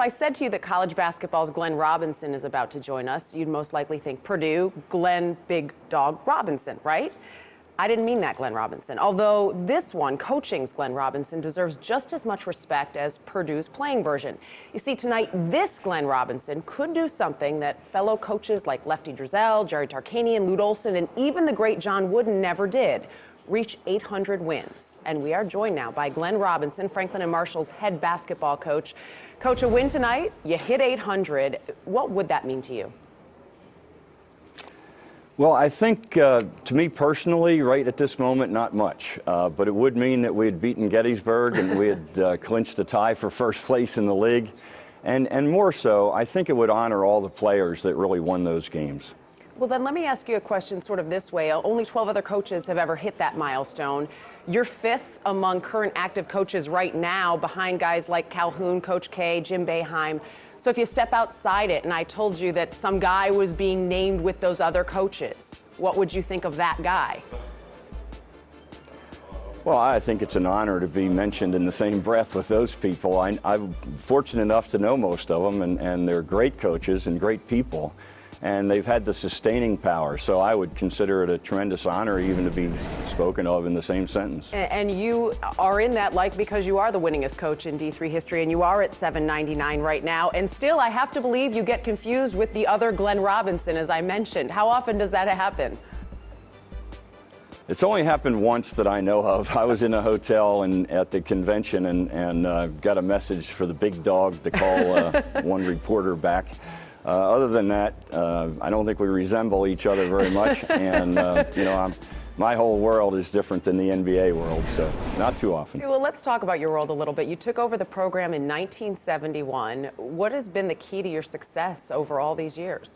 I said to you that college basketball's Glenn Robinson is about to join us, you'd most likely think Purdue, Glenn Big Dog Robinson, right? I didn't mean that, Glenn Robinson. Although this one, coaching's Glenn Robinson, deserves just as much respect as Purdue's playing version. You see, tonight, this Glenn Robinson could do something that fellow coaches like Lefty Driesell, Jerry Tarkanian, Lute Olson, and even the great John Wooden never did: reach 800 wins. And we are joined now by Glenn Robinson, Franklin and Marshall's head basketball coach. Coach, a win tonight, you hit 800. What would that mean to you? Well, I think to me personally, right at this moment, not much. But it would mean that we had beaten Gettysburg and we had clinched a tie for first place in the league. And more so, I think it would honor all the players that really won those games. Well, then let me ask you a question sort of this way. Only 12 other coaches have ever hit that milestone. You're fifth among current active coaches right now, behind guys like Calhoun, Coach K, Jim Boeheim. So if you step outside it and I told you that some guy was being named with those other coaches, what would you think of that guy? Well, I think it's an honor to be mentioned in the same breath with those people. I'm fortunate enough to know most of them, and they're great coaches and great people. And they've had the sustaining power, so I would consider it a tremendous honor even to be spoken of in the same sentence. And you are in that like because you are the winningest coach in D3 history, and you are at 799 right now. And still, I have to believe you get confused with the other Glenn Robinson, as I mentioned. How often does that happen? It's only happened once that I know of. I was in a hotel at the convention and got a message for the big dog to call one reporter back. Other than that, I don't think we resemble each other very much, and you know, my whole world is different than the NBA world, so not too often. Okay, well, let's talk about your world a little bit. You took over the program in 1971. What has been the key to your success over all these years?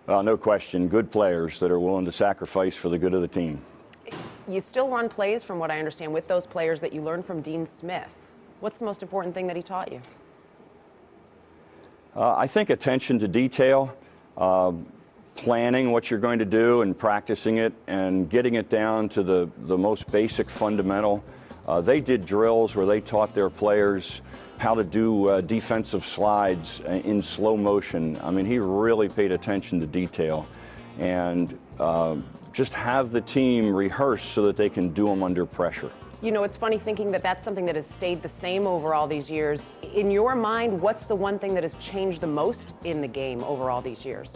Well, no question, good players that are willing to sacrifice for the good of the team. You still run plays, from what I understand, with those players that you learned from Dean Smith. What's the most important thing that he taught you? I think attention to detail, planning what you're going to do and practicing it and getting it down to the most basic fundamental. They did drills where they taught their players how to do defensive slides in slow motion. I mean, he really paid attention to detail, and just have the team rehearse so that they can do them under pressure. You know, it's funny thinking that that's something that has stayed the same over all these years. In your mind, what's the one thing that has changed the most in the game over all these years?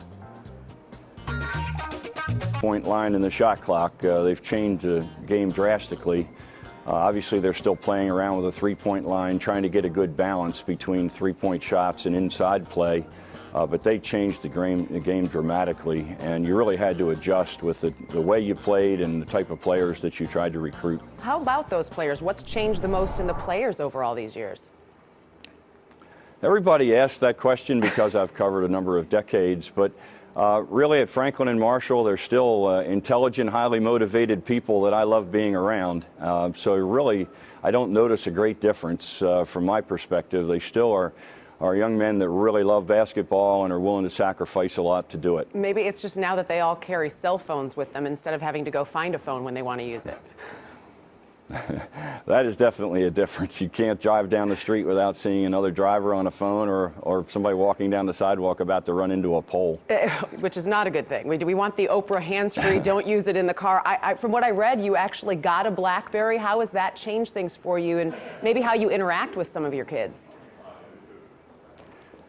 Point line and the shot clock, they've changed the game drastically. Obviously, they're still playing around with a three-point line, trying to get a good balance between three-point shots and inside play. But they changed the game dramatically, and you really had to adjust with the way you played and the type of players that you tried to recruit. How about those players? What's changed the most in the players over all these years? Everybody asks that question because I've covered a number of decades, but really at Franklin and Marshall, they're still intelligent, highly motivated people that I love being around. So really, I don't notice a great difference from my perspective. They still are young men that really love basketball and are willing to sacrifice a lot to do it. Maybe it's just now that they all carry cell phones with them instead of having to go find a phone when they want to use it. That is definitely a difference. You can't drive down the street without seeing another driver on a phone or somebody walking down the sidewalk about to run into a pole. Which is not a good thing. We want the Oprah hands-free, don't use it in the car. From what I read, you actually got a BlackBerry. How has that changed things for you, and maybe how you interact with some of your kids?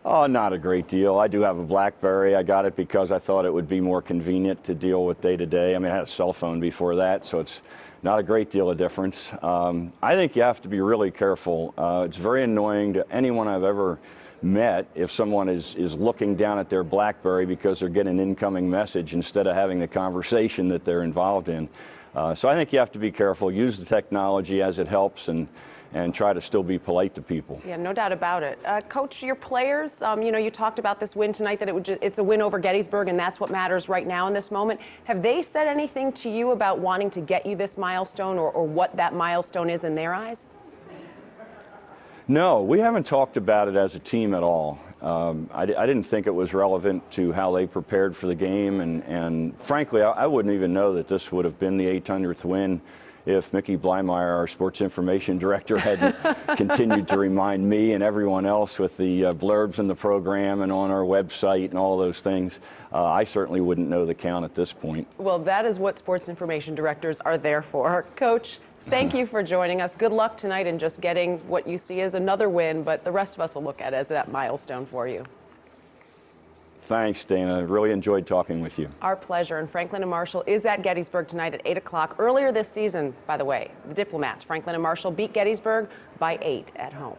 Oh, not a great deal. I do have a BlackBerry. I got it because I thought it would be more convenient to deal with day to day. I mean, I had a cell phone before that, so it's not a great deal of difference. I think you have to be really careful. It's very annoying to anyone I've ever met if someone is looking down at their BlackBerry because they're getting an incoming message instead of having the conversation that they're involved in. So I think you have to be careful, use the technology as it helps, and try to still be polite to people. Yeah, no doubt about it. Coach, your players, you know, you talked about this win tonight, that it's a win over Gettysburg, and that's what matters right now in this moment. Have they said anything to you about wanting to get you this milestone, or what that milestone is in their eyes? No, we haven't talked about it as a team at all. I didn't think it was relevant to how they prepared for the game, and frankly, I wouldn't even know that this would have been the 800th win if Mickey Blymeyer, our sports information director, hadn't continued to remind me and everyone else with the blurbs in the program and on our website and all those things, I certainly wouldn't know the count at this point. Well, that is what sports information directors are there for. Coach, thank you for joining us. Good luck tonight in just getting what you see as another win, but the rest of us will look at it as that milestone for you. Thanks, Dana. Really enjoyed talking with you. Our pleasure. And Franklin and Marshall is at Gettysburg tonight at 8 o'clock. Earlier this season, by the way, the Diplomats, Franklin and Marshall, beat Gettysburg by 8 at home.